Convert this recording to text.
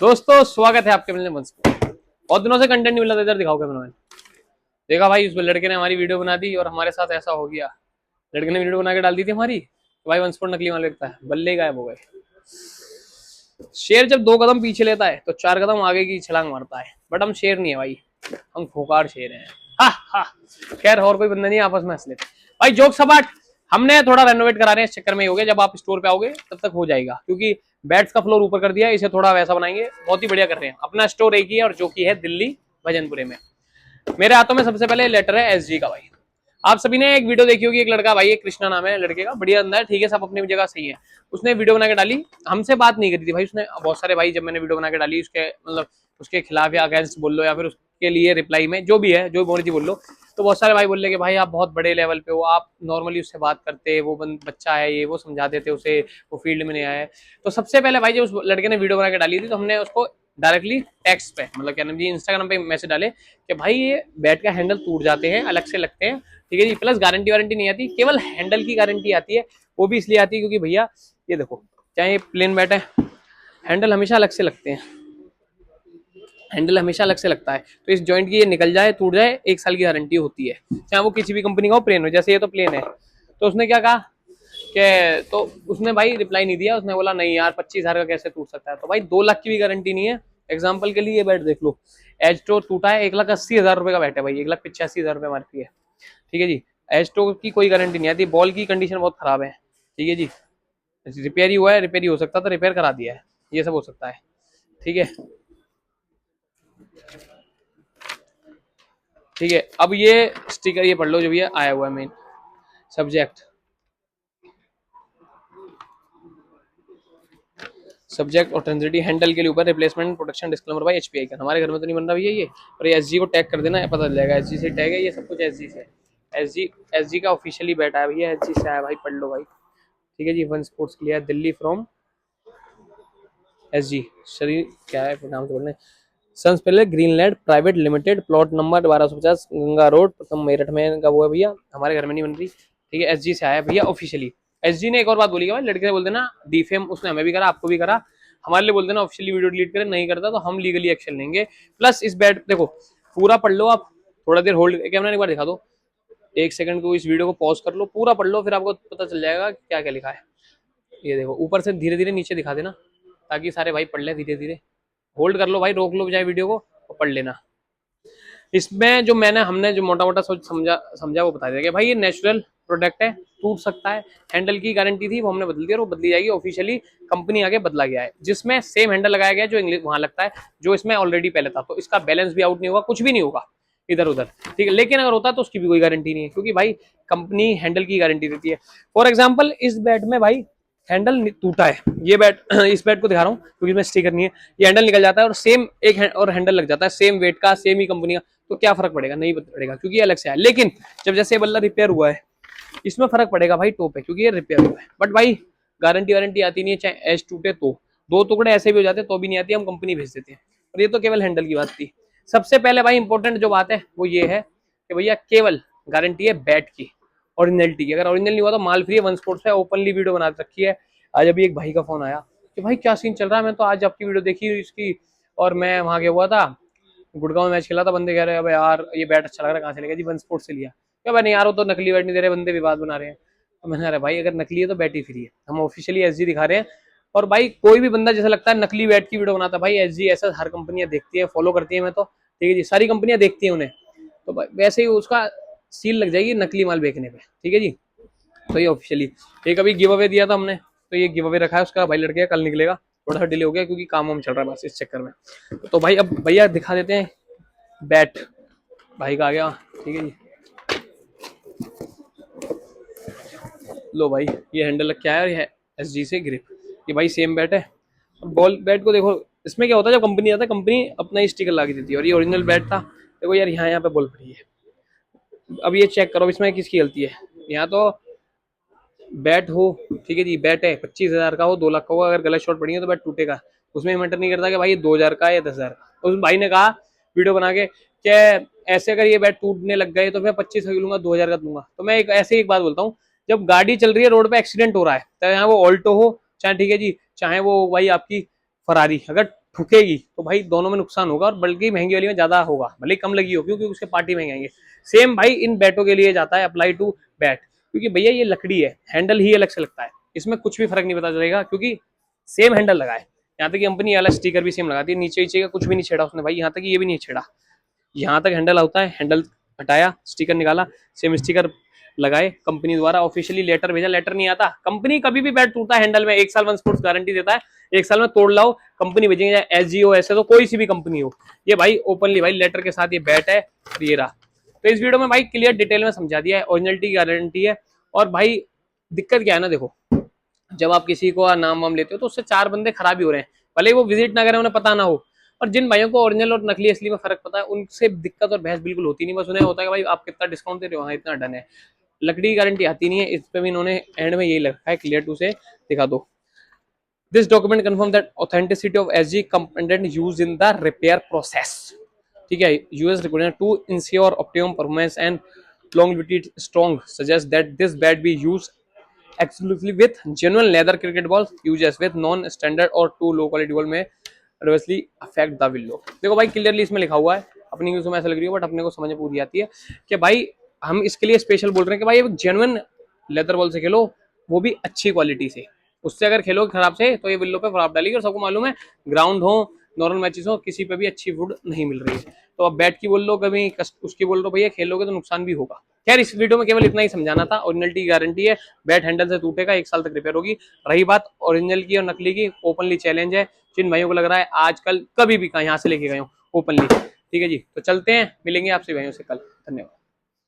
दोस्तों स्वागत है आपके मिलने मंच पे। बहुत दिनों से कंटेंट नहीं मिला था, इधर दिखाओ कैमरा मैन। देखा भाई, उस लड़के ने हमारी वीडियो बना दी और हमारे साथ ऐसा हो गया। लड़के ने वीडियो बना के डाल दी थी हमारी, तो भाई वंशपोर्ट नकली माल लगता है, बल्ले गायब हो गए। शेर जब 2 कदम पीछे लेता है तो 4 कदम आगे की छलांग मारता है, बट हम शेर नहीं है भाई, हम खोकार शेर हैं। हा हा। खैर और कोई बंदा नहीं, आपस में हंस लेते भाई। जोक सपाट हमने थोड़ा रेनोवेट करा रहे हैं, इस चक्कर में ही हो गया। जब आप स्टोर पे आओगे तब तक हो जाएगा, क्योंकि बैट्स का फ्लोर ऊपर कर दिया है, इसे थोड़ा वैसा बनाएंगे। बहुत ही बढ़िया कर रहे हैं। अपना स्टोर एक ही है और जो कि है दिल्ली भजनपुरे में। मेरे हाथों में सबसे पहले लेटर है एसजी का भाई। आप सभी ने एक वीडियो देखी होगी, एक लड़का भाई, एक कृष्णा नाम है लड़के का, बढ़िया अंदर ठीक है, सब अपनी जगह सही है। उसने वीडियो बना के डाली, हमसे बात नहीं करी थी भाई उसने। बहुत सारे भाई जब मैंने वीडियो बना के डाली उसके मतलब उसके खिलाफ या अगेंस्ट बोल लो, या फिर उसके लिए रिप्लाई में जो भी है, जो बोल रही थी बोल लो, तो बहुत सारे भाई बोल रहे कि भाई आप बहुत बड़े लेवल पे हो, आप नॉर्मली उससे बात करते, वो बच्चा है ये वो समझा देते उसे, वो फील्ड में नहीं आया है। तो सबसे पहले भाई जब उस लड़के ने वीडियो बना के डाली थी तो हमने उसको डायरेक्टली टेक्स्ट पे मतलब क्या नाम जी इंस्टाग्राम पे मैसेज डाले कि भाई ये बैट का हैंडल टूट जाते हैं, अलग से लगते हैं, ठीक है जी, प्लस गारंटी वारंटी नहीं आती, केवल हैंडल की गारंटी आती है। वो भी इसलिए आती है क्योंकि भैया ये देखो, चाहे ये प्लेन बैट है, हैंडल हमेशा अलग से लगते हैं, हैंडल हमेशा अलग से लगता है। तो इस जॉइंट की ये निकल जाए टूट जाए 1 साल की गारंटी होती है, चाहे वो किसी भी कंपनी का हो, प्लेन हो। जैसे ये तो प्लेन है, तो उसने क्या कहा कि तो उसने भाई रिप्लाई नहीं दिया, उसने बोला नहीं यार 25,000 का कैसे टूट सकता है। तो भाई 2 लाख की भी गारंटी नहीं है। एग्जाम्पल के लिए ये बैट देख लो, एज टो टूटा है, 1,80,000 रुपए का बैट है भाई, 1,85,000 रुपए मार्की है, ठीक है जी। एज टो की कोई गारंटी नहीं आती, बॉल की कंडीशन बहुत खराब है, ठीक है जी। रिपेयर ही हुआ है, रिपेयर ही हो सकता था, रिपेयर करा दिया है, ये सब हो सकता है, ठीक है ठीक है। अब ये स्टिकर ये पढ़ लो जो भी है आया हुआ है, मेन सब्जेक्ट ऑथेंटिसिटी हैंडल के लिए ऊपर रिप्लेसमेंट प्रोटेक्शन डिस्क्लेमर भाई एचपीआई का। हमारे घर में तो नहीं बन रहा भैया ये, और ये एसजी को टैग कर देना है, पता चल जाएगा एसजी से टैग है, ये सब कुछ एसजी से। एसजी का ऑफिशियली बैठा है भैया, एसजी से आया भाई, पढ़ लो भाई, ठीक है जी। वन स्पोर्ट्स के लिए दिल्ली फ्रॉम एसजी शरीर क्या है नाम से बोलने, सन्स पहले Greenland private limited, plot number 1250 Ganga road, प्रथम मेरठ में का वो है भैया। हमारे घर में नहीं बन रही, ठीक है। एसजी से आया भैया ऑफिशियली। एसजी ने एक और बात बोली भाई, लड़के से बोल देना डीफेम, उसने हमें भी करा आपको भी करा, हमारे लिए बोल देना ऑफिशियली वीडियो डिलीट करें, नहीं करता तो हम लीगली एक्शन लेंगे। प्लस इस बैट देखो पूरा पढ़ लो आप, थोड़ा देर होल्ड कैमरा एक बार दिखा दो, 1 सेकंड को इस वीडियो को पॉज कर लो, पूरा पढ़ लो, फिर आपको पता चल जाएगा क्या क्या लिखा है। ये देखो ऊपर से धीरे धीरे नीचे दिखा देना, ताकि सारे भाई पढ़ ले धीरे धीरे। होल्ड कर लो भाई, रोक लो चाहे वीडियो को और पढ़ लेना। इसमें जो हमने जो मोटा मोटा सोच समझा वो बता दिया कि भाई ये नेचुरल प्रोडक्ट है, टूट सकता है, हैंडल की गारंटी थी वो हमने बदल दी और वो बदली जाएगी ऑफिशियली, कंपनी आगे बदला गया है, जिसमें सेम हैंडल लगाया गया है जो इंग्लिश वहां लगता है, जो इसमें ऑलरेडी पहले था। तो इसका बैलेंस भी आउट नहीं होगा, कुछ भी नहीं होगा इधर उधर, ठीक है। लेकिन अगर होता तो उसकी भी कोई गारंटी नहीं है, क्योंकि भाई कंपनी हैंडल की गारंटी देती है। फॉर एग्जाम्पल इस बैट में भाई हैंडल टूटा है, ये बैट इस बैट को दिखा रहा हूँ क्योंकि इसमें स्टिकर नहीं है, ये हैंडल निकल जाता है और सेम एक और हैंडल लग जाता है, सेम वेट का, सेम ही कंपनी का, तो क्या फर्क पड़ेगा, नहीं पड़ेगा क्योंकि ये अलग से है। लेकिन जब जैसे बल्ला रिपेयर हुआ है इसमें फर्क पड़ेगा भाई टो पे, क्योंकि ये रिपेयर हुआ है। बट भाई गारंटी वारंटी आती नहीं है, चाहे एज टूटे तो, 2 टुकड़े ऐसे भी हो जाते तो भी नहीं आती, हम कंपनी भेज देते हैं। और ये तो केवल हैंडल की बात थी। सबसे पहले भाई इंपॉर्टेंट जो बात है वो ये है कि भैया केवल गारंटी है बैट की, ओरिजिनलिटी की। अगर ओरिजिनल नहीं हुआ तो माल फ्री है। वन स्पोर्ट्स पे ओपनली वीडियो बना रखी है। आज अभी एक भाई का फोन आया कि भाई क्या सीन चल रहा है, मैं तो आज आपकी वीडियो देखी इसकी, और मैं वहां गया हुआ था, गुड़गांव में मैच खेला था, बंदे कह रहे हैं अबे यार ये बैट अच्छा लग रहा है, कहाँ से लेगा जी, वन स्पोर्ट्स से लिया। क्या भाई नहीं यार वो तो नकली बैट नहीं दे रहे, बंदे विवाद बना रहे हैं। तो मैंने अरे भाई अगर नकली है तो बैट ही फ्री है, हम ऑफिशियली एसजी दिखा रहे हैं। और भाई कोई भी बंदा जैसा लगता है नकली बैट की वीडियो बनाता है, भाई एसजी ऐसा हर कंपनियां देखती है, फॉलो करती है, मैं तो ठीक है जी, सारी कंपनियां देखती है उन्हें, तो भाई वैसे ही उसका सील लग जाएगी नकली माल बेचने पे, ठीक है जी। तो ये ऑफिशियली एक अभी गिव अवे दिया था हमने, तो ये गिव अवे रखा है उसका भाई, लड़के का कल निकलेगा, थोड़ा सा डिले हो गया क्योंकि काम वाम चल रहा है बस इस चक्कर में। तो भाई अब भैया दिखा देते हैं बैट, भाई का आ गया, ठीक है जी। लो भाई ये हैंडल लग क्या है, और ये एसजी से ग्रिप, ये भाई सेम बैट है। बॉल बैट को देखो, इसमें क्या होता है जब कंपनी आता है कंपनी अपना ही स्टिकर लगा देती है, और ये ओरिजिनल बैट था। देखो यार यहाँ पे बॉल पड़ी है, अब ये चेक करो इसमें किसकी गलती है। यहाँ तो बैट हो, ठीक है जी, बैट है 25,000 का हो, 2 लाख का हो, अगर गलत शॉट पड़ी है तो बैट टूटेगा, उसमें मैटर नहीं करता कि भाई 2,000 का है या 10,000 का। उस भाई ने कहा वीडियो बना के कि ऐसे अगर ये बैट टूटने लग गए तो मैं 25 का लूंगा, 2,000 का दूंगा। तो मैं ऐसे ही एक बात बोलता हूँ, जब गाड़ी चल रही है रोड पे एक्सीडेंट हो रहा है, चाहे वो ऑल्टो हो, चाहे ठीक है जी, चाहे वो भाई आपकी फरारी, अगर ठुकेगी तो भाई दोनों में नुकसान होगा, और बल्कि महंगी वाली में ज्यादा होगा, भले ही कम लगी हो क्योंकि उसके पार्टी महंगे आएंगे। सेम भाई इन बैटों के लिए जाता है, अप्लाई टू बैट, क्योंकि भैया ये लकड़ी है, हैंडल ही अलग से लगता है, इसमें कुछ भी फर्क नहीं पता चलेगा क्योंकि सेम हैंडल लगा है। यहाँ तक कि कंपनी वाला स्टिकर भी सेम लगाती है, नीचे नीचे का कुछ भी नहीं छेड़ा उसने भाई, यहाँ तक ये भी नहीं छेड़ा, यहाँ तक हैंडल होता है, हैंडल हटाया, स्टिकर निकाला, सेम स्टिकर लगाए, कंपनी द्वारा ऑफिशियली लेटर भेजा, लेटर नहीं आता, कंपनी कभी भी बैट टूटता है हैंडल में 1 साल वन स्पोर्ट्स गारंटी देता है, 1 साल में तोड़ लाओ कंपनी भेजेंगे, चाहे एसजी हो, ऐसे तो कोई सी भी कंपनी हो। ये भाई ओपनली भाई लेटर के साथ ये बैट है, ये रहा। तो इस वीडियो में भाई क्लियर डिटेल में समझा दिया है, ओरिजिनलिटी की गारंटी है। और भाई दिक्कत क्या है ना, देखो जब आप किसी को नाम वाम लेते हो तो उससे 4 बंदे खराब ही हो रहे हैं, भले वो विजिट ना करें, उन्हें पता ना हो। और जिन भाइयों को ओरिजिनल और नकली असली में फर्क पता है, उनसे दिक्कत और बहस बिल्कुल होती नहीं, बस उन्हें होता है कि भाई आप कितना डिस्काउंट दे रहे हो, हाँ इतना डन है। लकड़ी की गारंटी आती नहीं है, इस पे भी इन्होंने एंड में यही लिखा है, क्लियर टू से दिखा दो, this document confirm that authenticity of SG component used in the repair process. ठीक है, US required to ensure optimum performance and longevity strong suggests that this bat be used exclusively with genuine leather cricket balls, uses with non-standard or too low quality ball में adversely affect the willow। देखो भाई clearly इसमें लिखा हुआ है, अपनी news में ऐसा लग रही है बट अपने को समझ में पूरी आती है कि भाई हम इसके लिए स्पेशल बोल रहे हैं कि भाई एक जेन्युइन लेदर बॉल से खेलो, वो भी अच्छी क्वालिटी से, उससे अगर खेलोगे खराब से तो ये विल्लो पे प्रभाव डालेगी। और सबको मालूम है ग्राउंड हो, नॉर्मल मैचेस हो, किसी पे भी अच्छी वुड नहीं मिल रही है, तो अब बैट की बोल लो कभी उसकी बोल लो, भैया खेलोगे तो नुकसान भी होगा। खैर इस वीडियो में केवल इतना ही समझाना था, ओरिजिनलिटी की गारंटी है, बैट हैंडल से टूटेगा, 1 साल तक रिपेयर होगी। रही बात ओरिजिनल की और नकली की, ओपनली चैलेंज है, जिन भाइयों को लग रहा है आजकल कभी भी कहा यहाँ से लेके गए हो ओपनली। ठीक है जी, तो चलते हैं, मिलेंगे आपसे भाइयों से कल, धन्यवाद।